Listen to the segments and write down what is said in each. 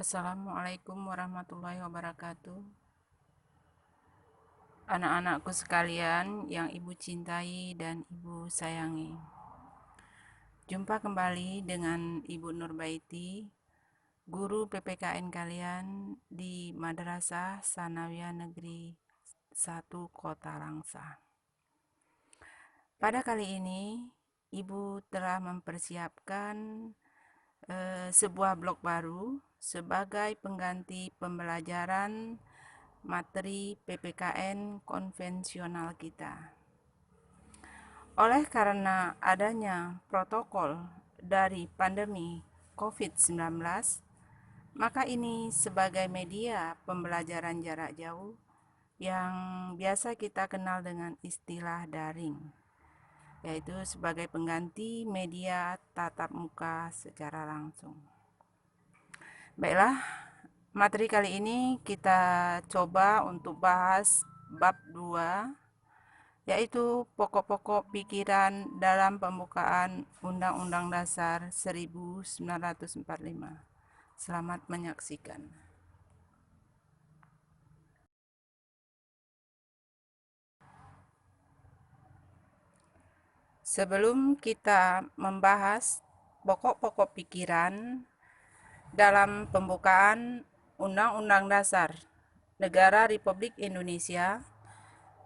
Assalamualaikum warahmatullahi wabarakatuh. Anak-anakku sekalian yang ibu cintai dan ibu sayangi. Jumpa kembali dengan Ibu Nurbaiti, guru PPKN kalian di Madrasah Sanawiyah Negeri 1 Kota Langsa. Pada kali ini, ibu telah mempersiapkan sebuah blok baru sebagai pengganti pembelajaran materi PPKN konvensional kita. Oleh karena adanya protokol dari pandemi COVID-19, maka ini sebagai media pembelajaran jarak jauh yang biasa kita kenal dengan istilah daring, yaitu sebagai pengganti media tatap muka secara langsung. Baiklah, materi kali ini kita coba untuk bahas bab 2, yaitu pokok-pokok pikiran dalam pembukaan Undang-Undang Dasar 1945. Selamat menyaksikan. Sebelum kita membahas pokok-pokok pikiran dalam pembukaan Undang-Undang Dasar Negara Republik Indonesia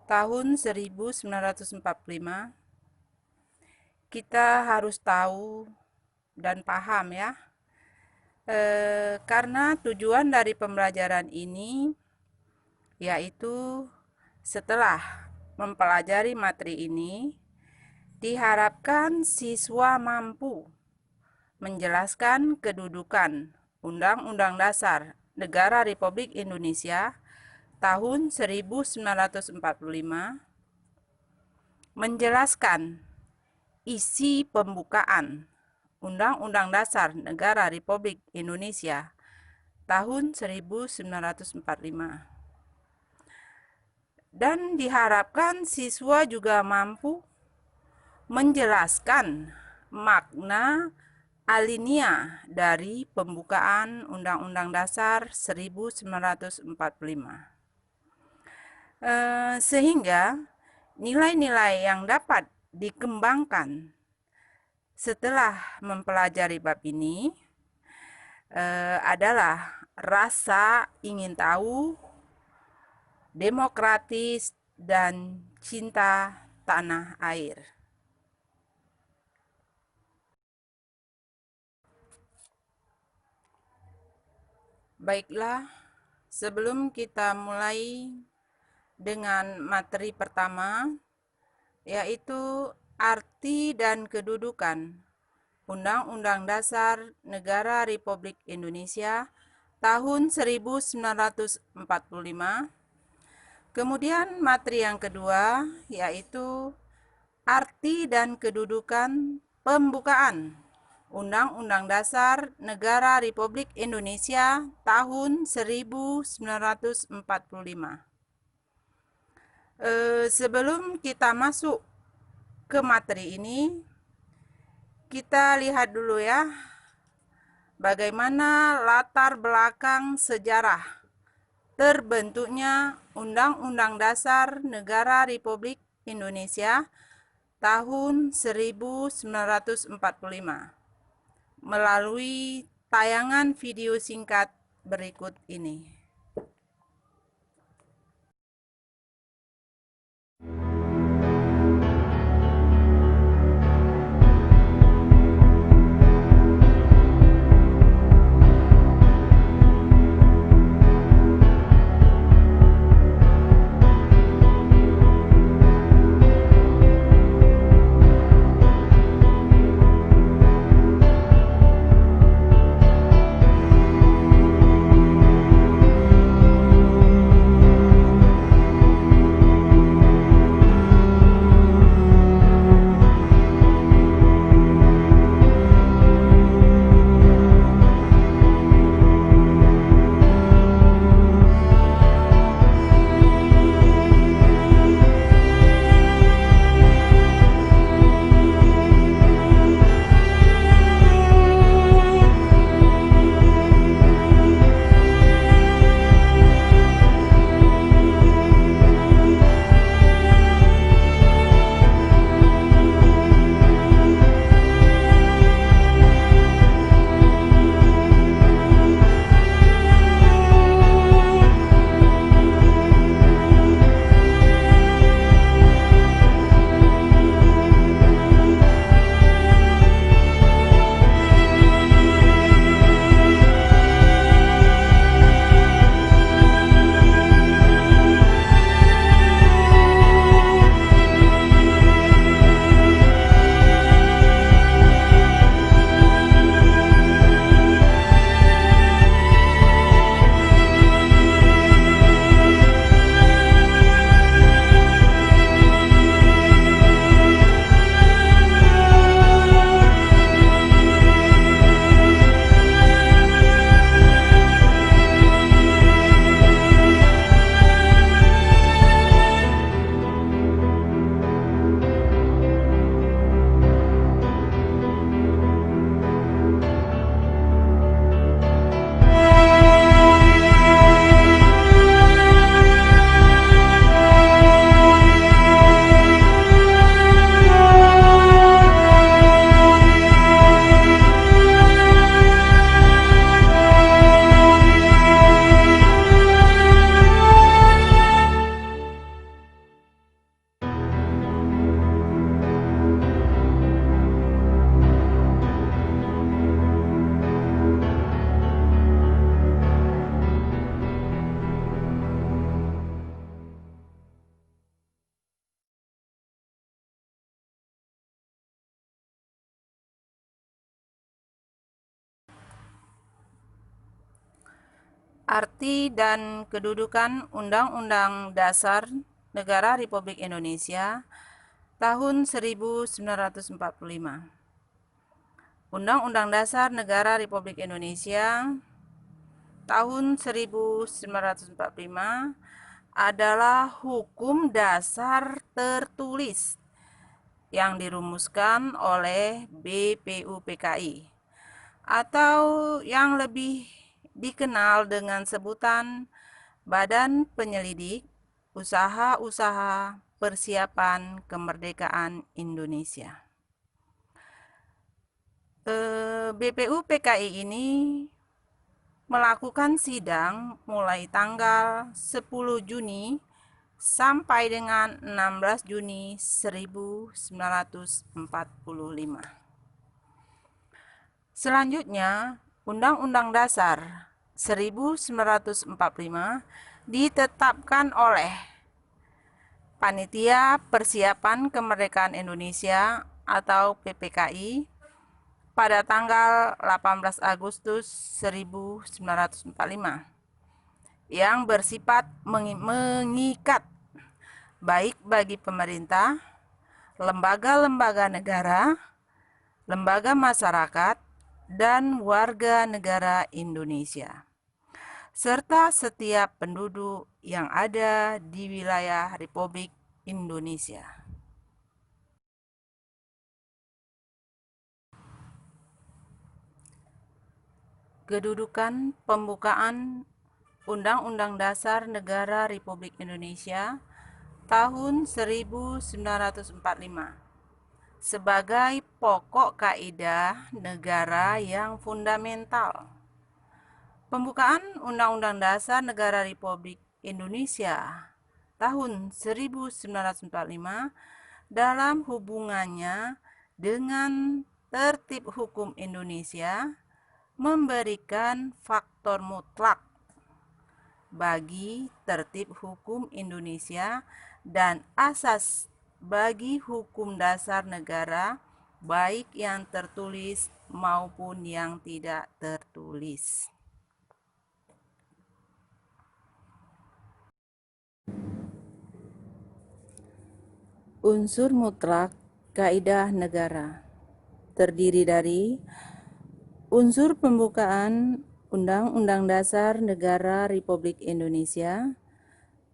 tahun 1945, kita harus tahu dan paham ya, karena tujuan dari pembelajaran ini yaitu setelah mempelajari materi ini, diharapkan siswa mampu menjelaskan kedudukan Undang-Undang Dasar Negara Republik Indonesia tahun 1945, menjelaskan isi pembukaan Undang-Undang Dasar Negara Republik Indonesia tahun 1945. Dan diharapkan siswa juga mampu menjelaskan makna alinea dari pembukaan Undang-Undang Dasar 1945. Sehingga nilai-nilai yang dapat dikembangkan setelah mempelajari bab ini adalah rasa ingin tahu, demokratis, dan cinta tanah air. Baiklah, sebelum kita mulai dengan materi pertama, yaitu arti dan kedudukan Undang-Undang Dasar Negara Republik Indonesia tahun 1945. Kemudian materi yang kedua, yaitu arti dan kedudukan pembukaan Undang-Undang Dasar Negara Republik Indonesia tahun 1945. Sebelum kita masuk ke materi ini, kita lihat dulu ya, bagaimana latar belakang sejarah terbentuknya Undang-Undang Dasar Negara Republik Indonesia tahun 1945 melalui tayangan video singkat berikut ini. Arti dan kedudukan Undang-Undang Dasar Negara Republik Indonesia tahun 1945. Undang-Undang Dasar Negara Republik Indonesia tahun 1945 adalah hukum dasar tertulis yang dirumuskan oleh BPUPKI atau yang lebih dikenal dengan sebutan Badan Penyelidik Usaha-Usaha Persiapan Kemerdekaan Indonesia. BPUPKI ini melakukan sidang mulai tanggal 10 Juni sampai dengan 16 Juni 1945. Selanjutnya, Undang-Undang Dasar 1945 ditetapkan oleh Panitia Persiapan Kemerdekaan Indonesia atau PPKI pada tanggal 18 Agustus 1945 yang bersifat mengikat baik bagi pemerintah, lembaga-lembaga negara, lembaga masyarakat, dan warga negara Indonesia, serta setiap penduduk yang ada di wilayah Republik Indonesia. Kedudukan pembukaan Undang-Undang Dasar Negara Republik Indonesia tahun 1945 sebagai pokok kaidah negara yang fundamental. Pembukaan Undang-Undang Dasar Negara Republik Indonesia tahun 1945 dalam hubungannya dengan tertib hukum Indonesia memberikan faktor mutlak bagi tertib hukum Indonesia dan asas bagi hukum dasar negara, baik yang tertulis maupun yang tidak tertulis. Unsur mutlak kaidah negara terdiri dari unsur pembukaan Undang-Undang Dasar Negara Republik Indonesia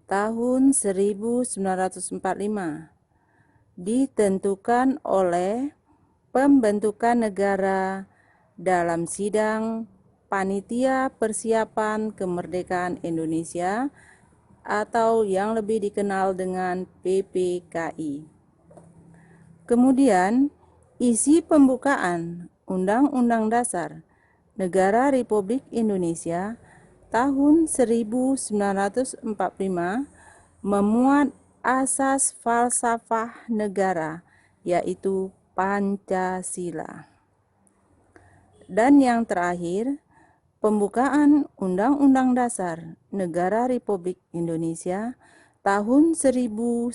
tahun 1945 ditentukan oleh pembentukan negara dalam sidang Panitia Persiapan Kemerdekaan Indonesia atau yang lebih dikenal dengan PPKI. Kemudian, isi pembukaan Undang-Undang Dasar Negara Republik Indonesia tahun 1945 memuat asas falsafah negara, yaitu Pancasila. Dan yang terakhir, pembukaan Undang-Undang Dasar Negara Republik Indonesia tahun 1945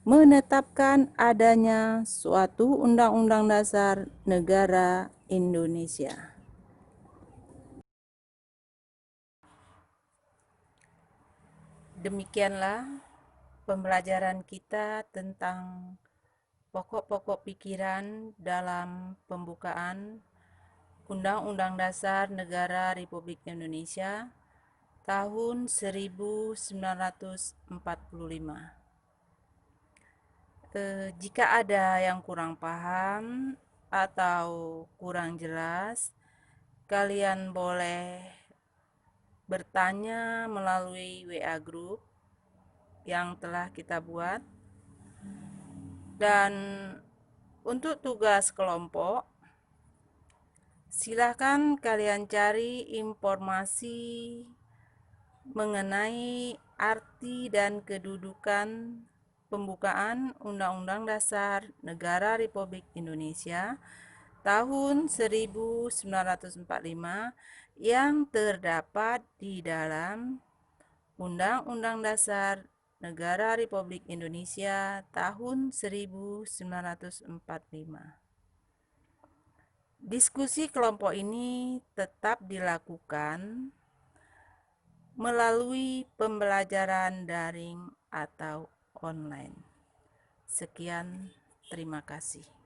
menetapkan adanya suatu Undang-Undang Dasar Negara Indonesia. Demikianlah pembelajaran kita tentang pokok-pokok pikiran dalam pembukaan Undang-Undang Dasar Negara Republik Indonesia tahun 1945. Jika ada yang kurang paham atau kurang jelas, kalian boleh bertanya melalui WA Group yang telah kita buat. Dan untuk tugas kelompok, silahkan kalian cari informasi mengenai arti dan kedudukan pembukaan Undang-Undang Dasar Negara Republik Indonesia tahun 1945 yang terdapat di dalam Undang-Undang Dasar Negara Republik Indonesia tahun 1945. Diskusi kelompok ini tetap dilakukan melalui pembelajaran daring atau online. Sekian, terima kasih.